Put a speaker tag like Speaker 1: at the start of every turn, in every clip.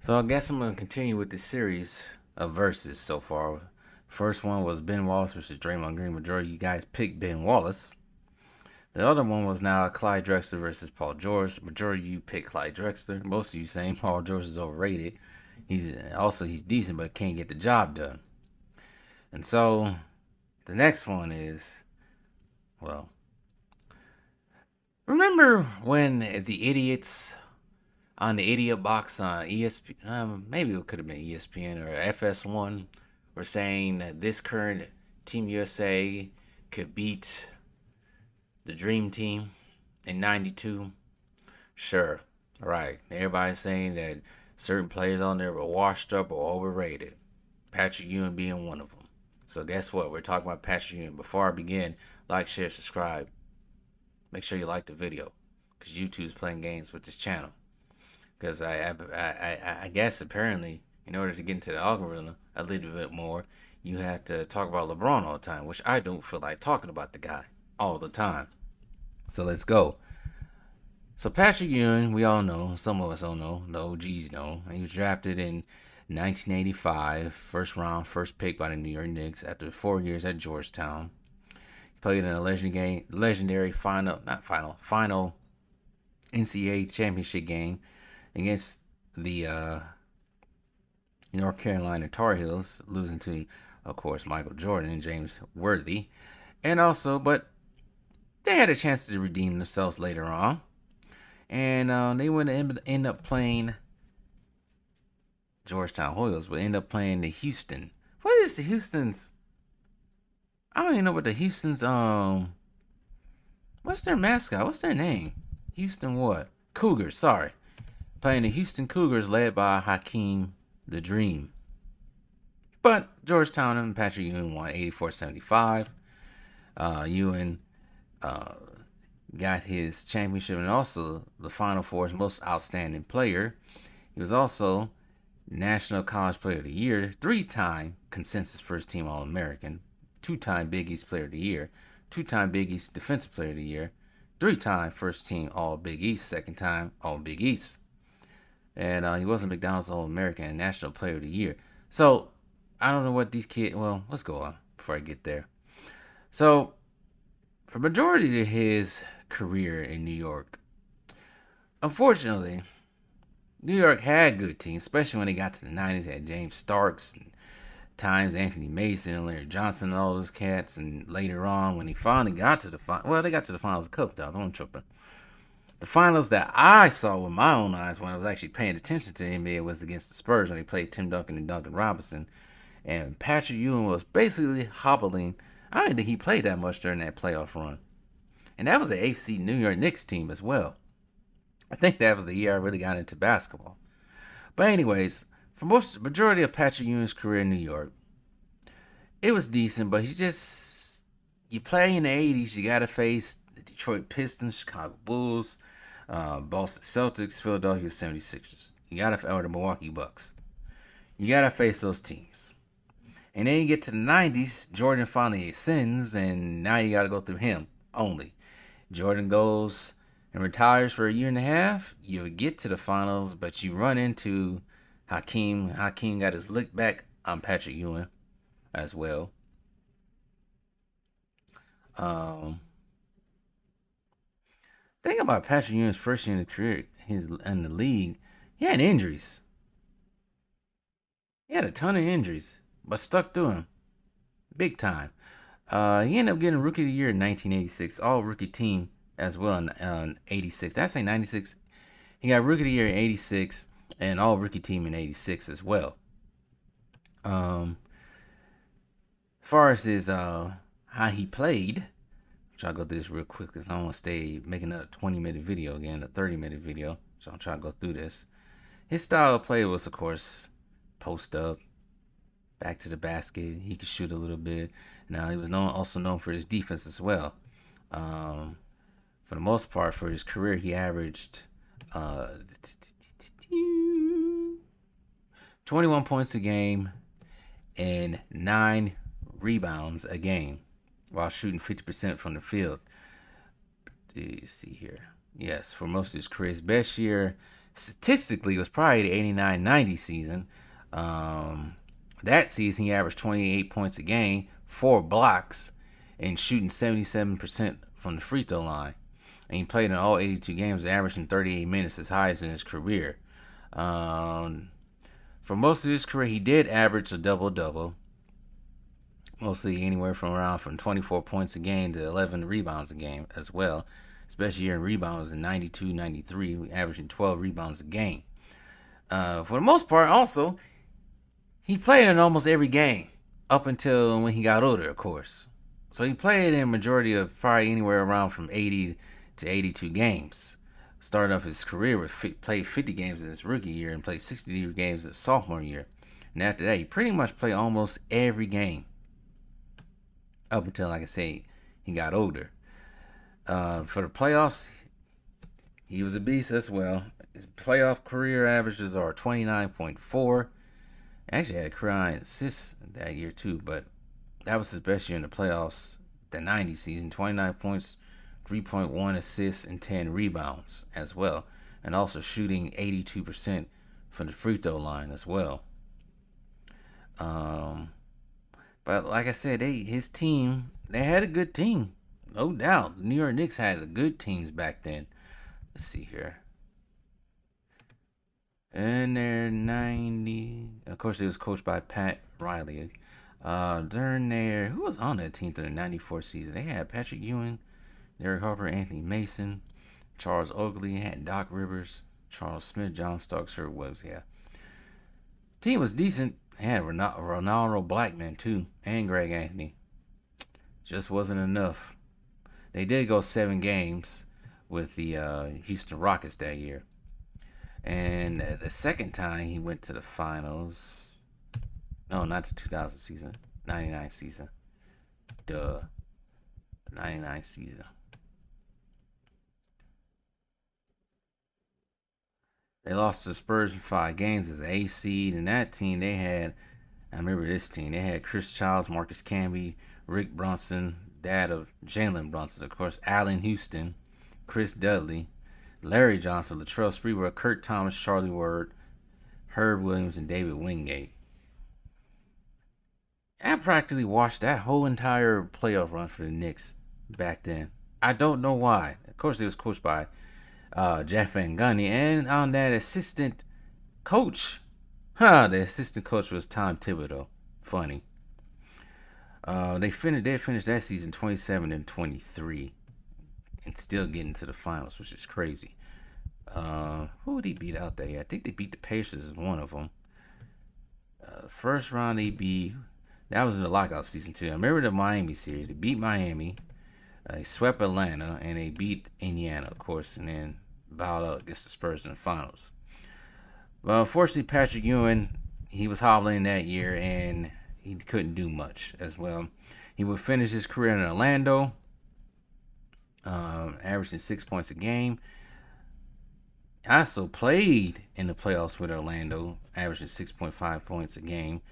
Speaker 1: So I guess I'm gonna continue with this series of verses so far. First one was Ben Wallace versus Draymond Green. Majority of you guys picked Ben Wallace. The other one was now Clyde Drexler versus Paul George. Majority of you picked Clyde Drexler. Most of you saying Paul George is overrated. He's decent, but can't get the job done. And so the next one is, well, remember when the idiots on the idiot box on ESPN, maybe it could have been ESPN or FS1, were saying that this current Team USA could beat the Dream Team in '92. Sure, right. Everybody's saying that certain players on there were washed up or overrated. Patrick Ewing being one of them. So guess what? We're talking about Patrick Ewing. Before I begin, like, share, subscribe. Make sure you like the video, because YouTube's playing games with this channel. Because I guess apparently in order to get into the algorithm a little bit more, you have to talk about LeBron all the time, which I don't feel like talking about the guy all the time. So let's go. So Patrick Ewing, we all know, some of us don't know, the OGs know. He was drafted in 1985, first round, first pick by the New York Knicks after 4 years at Georgetown. He played in a legendary final NCAA championship game against the North Carolina Tar Heels, losing to, of course, Michael Jordan and James Worthy. And also, but they had a chance to redeem themselves later on. And they would end up playing Georgetown Hoyas, but end up playing the Houston. What is the Houston's? I don't even know what the Houston's, what's their mascot? What's their name? Houston what? Cougars, sorry. Playing the Houston Cougars led by Hakeem the Dream. But Georgetown and Patrick Ewing won 84-75. Ewing got his championship and also the Final Four's most outstanding player. He was also National College Player of the Year, 3-time consensus first team All-American, 2-time Big East Player of the Year, 2-time Big East Defensive Player of the Year, 3-time first team All Big East, 2nd time All Big East. And he was a McDonald's All-American and National Player of the Year. So, I don't know what these kids... Well, let's go on before I get there. So, for majority of his career in New York, unfortunately, New York had good teams, especially when they got to the 90s. They had James Starks, and times Anthony Mason, and Larry Johnson, and all those cats. And later on, when he finally got to the final... Well, they got to the finals a couple times. I'm tripping. The finals that I saw with my own eyes when I was actually paying attention to the NBA was against the Spurs when they played Tim Duncan and Duncan Robinson. And Patrick Ewing was basically hobbling. I didn't think he played that much during that playoff run. And that was an AFC New York Knicks team as well. I think that was the year I really got into basketball. But anyways, for majority of Patrick Ewing's career in New York, it was decent, but you play in the 80s, you got to face the Detroit Pistons, Chicago Bulls, Boston Celtics, Philadelphia 76ers. Or the Milwaukee Bucks. You got to face those teams. And then you get to the 90s, Jordan finally ascends, and now you got to go through him only. Jordan goes and retires for a year and a half. You get to the finals, but you run into Hakeem. Hakeem got his lick back on Patrick Ewing as well. Think about Patrick Ewing's first year in the career, in the league. He had injuries. He had a ton of injuries, but stuck through him. Big time. He ended up getting Rookie of the Year in 1986, all rookie team as well in 86. Did I say 96? He got Rookie of the Year in 86 and all rookie team in 86 as well. As far as his how he played, I'll go through this real quick because I don't want to stay making a 20-minute video again, a 30-minute video. So I'm trying to go through this. His style of play was, of course, post up, back to the basket. He could shoot a little bit. Now, he was also known for his defense as well. For the most part, for his career, he averaged 21 points a game and 9 rebounds a game while shooting 50% from the field. Let's see here. Yes, for most of his career. His best year Statistically, it was probably the 89-90 season. Um, that season, he averaged 28 points a game, 4 blocks, and shooting 77% from the free throw line. And he played in all 82 games, averaging 38 minutes, his highest in his career. Um, for most of his career, he did average a double-double, mostly anywhere from 24 points a game to 11 rebounds a game as well. Especially year in rebounds in 92, 93, averaging 12 rebounds a game. For the most part, also, he played in almost every game up until when he got older, of course. So he played in a majority of probably anywhere around from 80 to 82 games. Started off his career with played 50 games in his rookie year and played 60 games his sophomore year. And after that, he pretty much played almost every game up until, like I say, he got older. For the playoffs, he was a beast as well. His playoff career averages are 29.4. Actually had a career assists that year too, but that was his best year in the playoffs. The 90 season, 29 points, 3.1 assists, and 10 rebounds as well. And also shooting 82% from the free throw line as well. But like I said, his team, they had a good team. No doubt. The New York Knicks had good teams back then. Let's see here. And they're 90. Of course, it was coached by Pat Riley. During their, who was on that team during the 94 season? They had Patrick Ewing, Derek Harper, Anthony Mason, Charles Oakley, had Doc Rivers, Charles Smith, John Starks, Herb Webs. Yeah. Team was decent. They had Ronaldo Blackman, too, and Greg Anthony. Just wasn't enough. They did go 7 games with the Houston Rockets that year. And the second time he went to the finals. No, not the 2000 season. 99 season. 99 season. They lost to the Spurs in 5 games as an 8 seed. And that team, they had, I remember this team. They had Chris Childs, Marcus Camby, Rick Brunson, dad of Jalen Brunson, of course, Allen Houston, Chris Dudley, Larry Johnson, Latrell Sprewell, Kurt Thomas, Charlie Ward, Herb Williams, and David Wingate. I practically watched that whole entire playoff run for the Knicks back then. I don't know why. Of course, it was coached by Jeff Van Gundy, and on that assistant coach, the assistant coach was Tom Thibodeau. Funny. They finished that season 27-23, and still getting to the finals, which is crazy. Who did he beat out there? I think they beat the Pacers as one of them. First round they beat. That was in the lockout season too. I remember the Miami series. They beat Miami. They swept Atlanta, and they beat Indiana, of course, and then bowed out against the Spurs in the finals. Well, unfortunately, Patrick Ewing, he was hobbling that year, and he couldn't do much as well. He would finish his career in Orlando, averaging 6 points a game. I also played in the playoffs with Orlando, averaging 6.5 points a game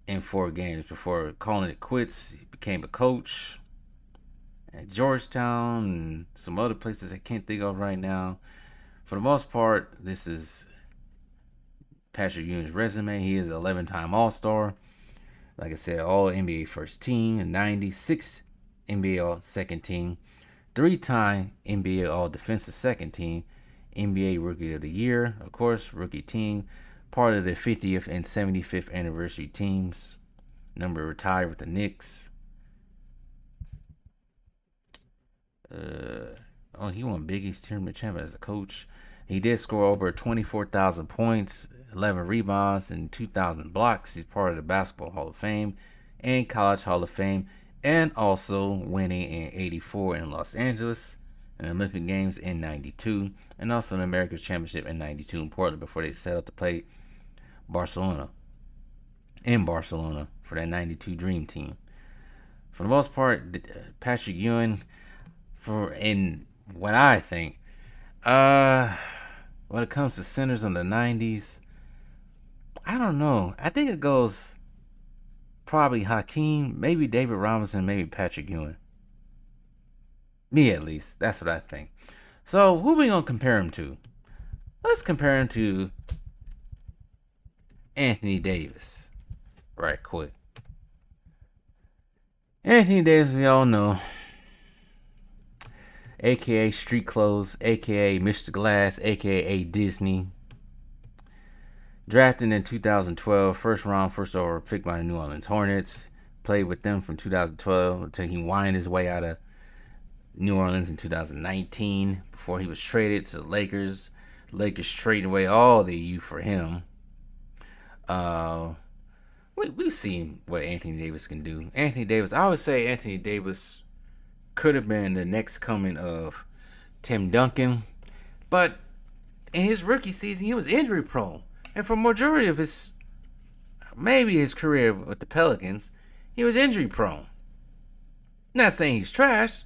Speaker 1: in 4 games before calling it quits. He became a coach at Georgetown and some other places I can't think of right now. For the most part, this is Patrick Ewing's resume. He is an 11-time All-Star. Like I said, all NBA first team in 96 NBA All Second Team, 3-time NBA All Defensive Second Team, NBA Rookie of the Year, of course, rookie team, part of the 50th and 75th anniversary teams. Number retired with the Knicks. He won Big East Tournament champion as a coach. He did score over 24,000 points, 11 rebounds, and 2,000 blocks. He's part of the Basketball Hall of Fame and College Hall of Fame, and also winning in '84 in Los Angeles, and Olympic Games in '92, and also an America's Championship in '92 in Portland before they set up to play Barcelona for that '92 Dream Team. For the most part, Patrick Ewing, in what I think, when it comes to centers in the '90s, I don't know. I think it goes probably Hakeem, maybe David Robinson, maybe Patrick Ewing. Me at least. That's what I think. So who we gonna compare him to? Let's compare him to Anthony Davis. Right quick. Anthony Davis, we all know, aka Street Clothes, aka Mr. Glass, aka Disney. Drafted in 2012, first round, first overall pick by the New Orleans Hornets. Played with them from 2012 until he whined his way out of New Orleans in 2019 before he was traded to the Lakers. Lakers trading away all the youth for him. We've seen what Anthony Davis can do. Anthony Davis, I would say Anthony Davis could have been the next coming of Tim Duncan, but in his rookie season, he was injury prone. And for majority of maybe his career with the Pelicans, he was injury prone. Not saying he's trash.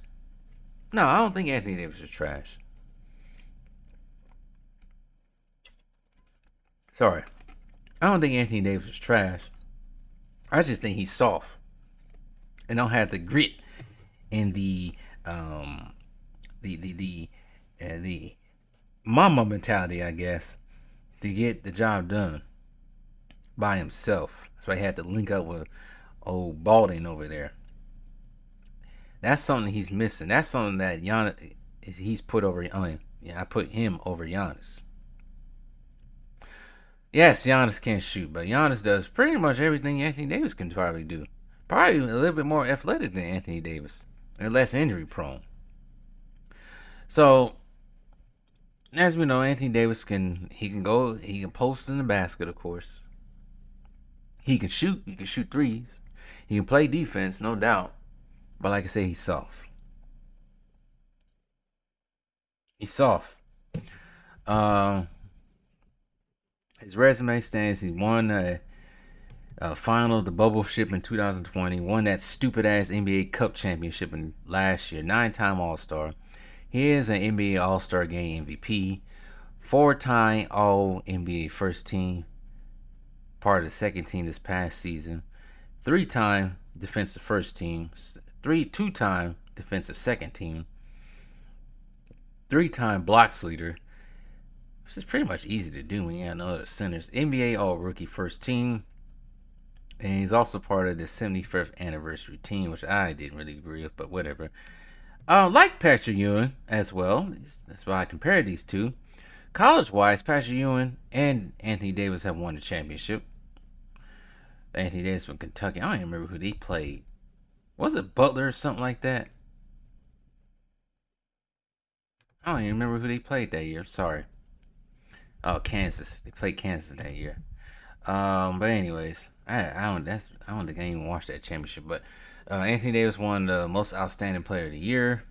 Speaker 1: No, I don't think Anthony Davis is trash. Sorry. I don't think Anthony Davis is trash. I just think he's soft and don't have the grit and the mama mentality, I guess, to get the job done by himself. So he had to link up with old Balding over there. That's something he's missing. That's something that Giannis he's put over. I put him over Giannis. Yes, Giannis can't shoot, but Giannis does pretty much everything Anthony Davis can probably do. Probably a little bit more athletic than Anthony Davis and less injury prone. So, as we know, Anthony Davis can post in the basket, of course. He can shoot threes. He can play defense, no doubt. But like I say, he's soft. He's soft. His resume stands. He won a final of the bubble ship in 2020. Won that stupid ass NBA Cup championship in last year. 9-time All-Star. He is an NBA All-Star Game MVP. 4-time All-NBA First Team. Part of the second team this past season. 3-time Defensive First Team. 2-time Defensive Second Team. 3-time Blocks Leader. Which is pretty much easy to do when you have no other centers. NBA All-Rookie First Team. And he's also part of the 75th anniversary team, which I didn't really agree with, but whatever. Like Patrick Ewing as well. That's why I compared these two. College-wise, Patrick Ewing and Anthony Davis have won the championship. Anthony Davis from Kentucky. I don't even remember who they played. Was it Butler or something like that? I don't even remember who they played that year. Sorry. Oh, Kansas. They played Kansas that year. But anyways, I don't think I even watched that championship. But Anthony Davis won the Most Outstanding Player of the Year,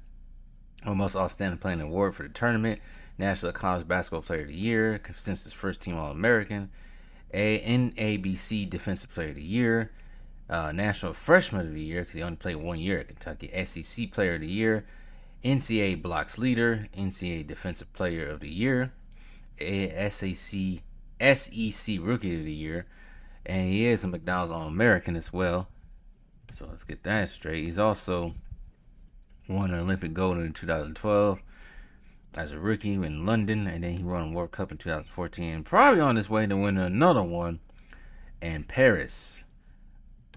Speaker 1: or Most Outstanding Player Award for the tournament, National College Basketball Player of the Year, Consensus First Team All-American, NABC Defensive Player of the Year, National Freshman of the Year because he only played 1 year at Kentucky, SEC Player of the Year, NCAA Blocks Leader, NCAA Defensive Player of the Year, SEC Rookie of the Year, and he is a McDonald's All-American as well. So let's get that straight. He's also won an Olympic gold in 2012 as a rookie in London, and then he won a World Cup in 2014. Probably on his way to win another one in Paris.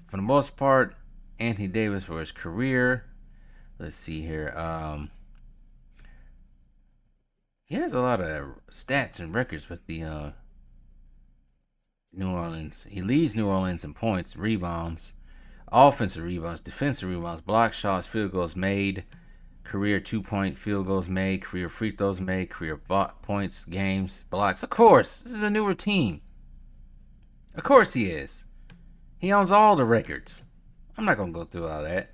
Speaker 1: For the most part, Anthony Davis for his career. Let's see here. He has a lot of stats and records with the New Orleans. He leads New Orleans in points, rebounds, offensive rebounds, defensive rebounds, block shots, field goals made, career 2-point field goals made, career free throws made, career points, games, blocks. Of course, this is a newer team. Of course he is. He owns all the records. I'm not going to go through all that.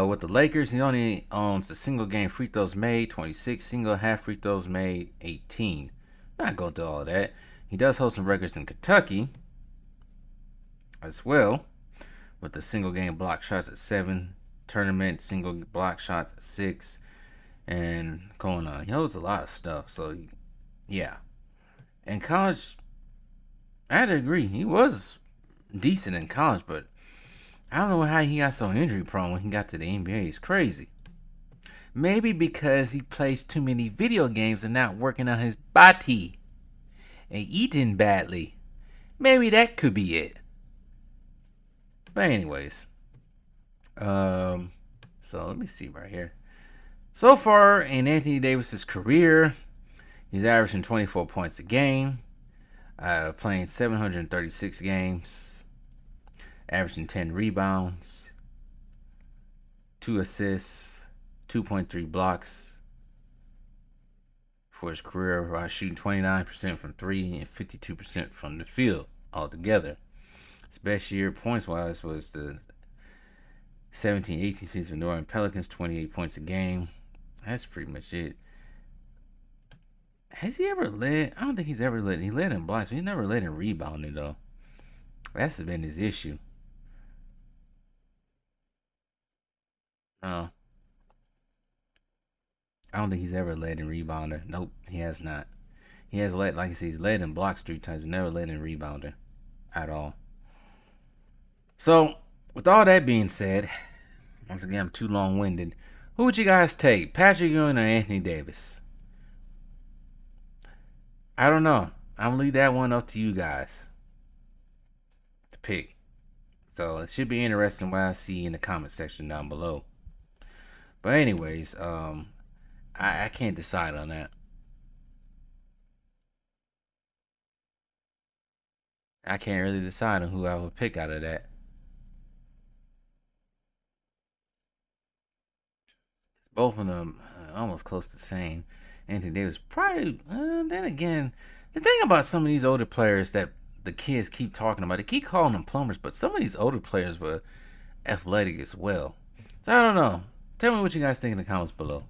Speaker 1: With the Lakers, he only owns the single game free throws made, 26, single half free throws made, 18. I'm not going through all of that. He does hold some records in Kentucky as well, with the single game block shots at 7, tournament single block shots at 6, and going on. He holds a lot of stuff, so yeah. In college, I had to agree. He was decent in college, but I don't know how he got so injury prone when he got to the NBA. It's crazy. Maybe because he plays too many video games and not working on his body and eating badly. Maybe that could be it. But anyways, so let me see right here. So far in Anthony Davis's career, he's averaging 24 points a game, playing 736 games, averaging 10 rebounds, 2 assists, 2.3 blocks for his career, while shooting 29% from 3 and 52% from the field altogether. His best year points-wise was the 17-18 season for New Orleans Pelicans, 28 points a game. That's pretty much it. Has he ever led? I don't think he's ever led. He led in blocks, but he's never led in rebounding, though. That's been his issue. I don't think he's ever led in rebounder. Nope, he has not. He has led, like I said, he's led in blocks 3 times, never led in rebounder at all. So, with all that being said, once again, I'm too long-winded. Who would you guys take, Patrick Ewing or Anthony Davis? I don't know. I'm gonna leave that one up to you guys to pick. So it should be interesting what I see in the comment section down below. But anyways, I can't decide on that. I can't really decide on who I would pick out of that. Both of them almost close to the same. Anthony Davis probably. Then again, the thing about some of these older players that the kids keep talking about, they keep calling them plumbers, but some of these older players were athletic as well. So I don't know. Tell me what you guys think in the comments below.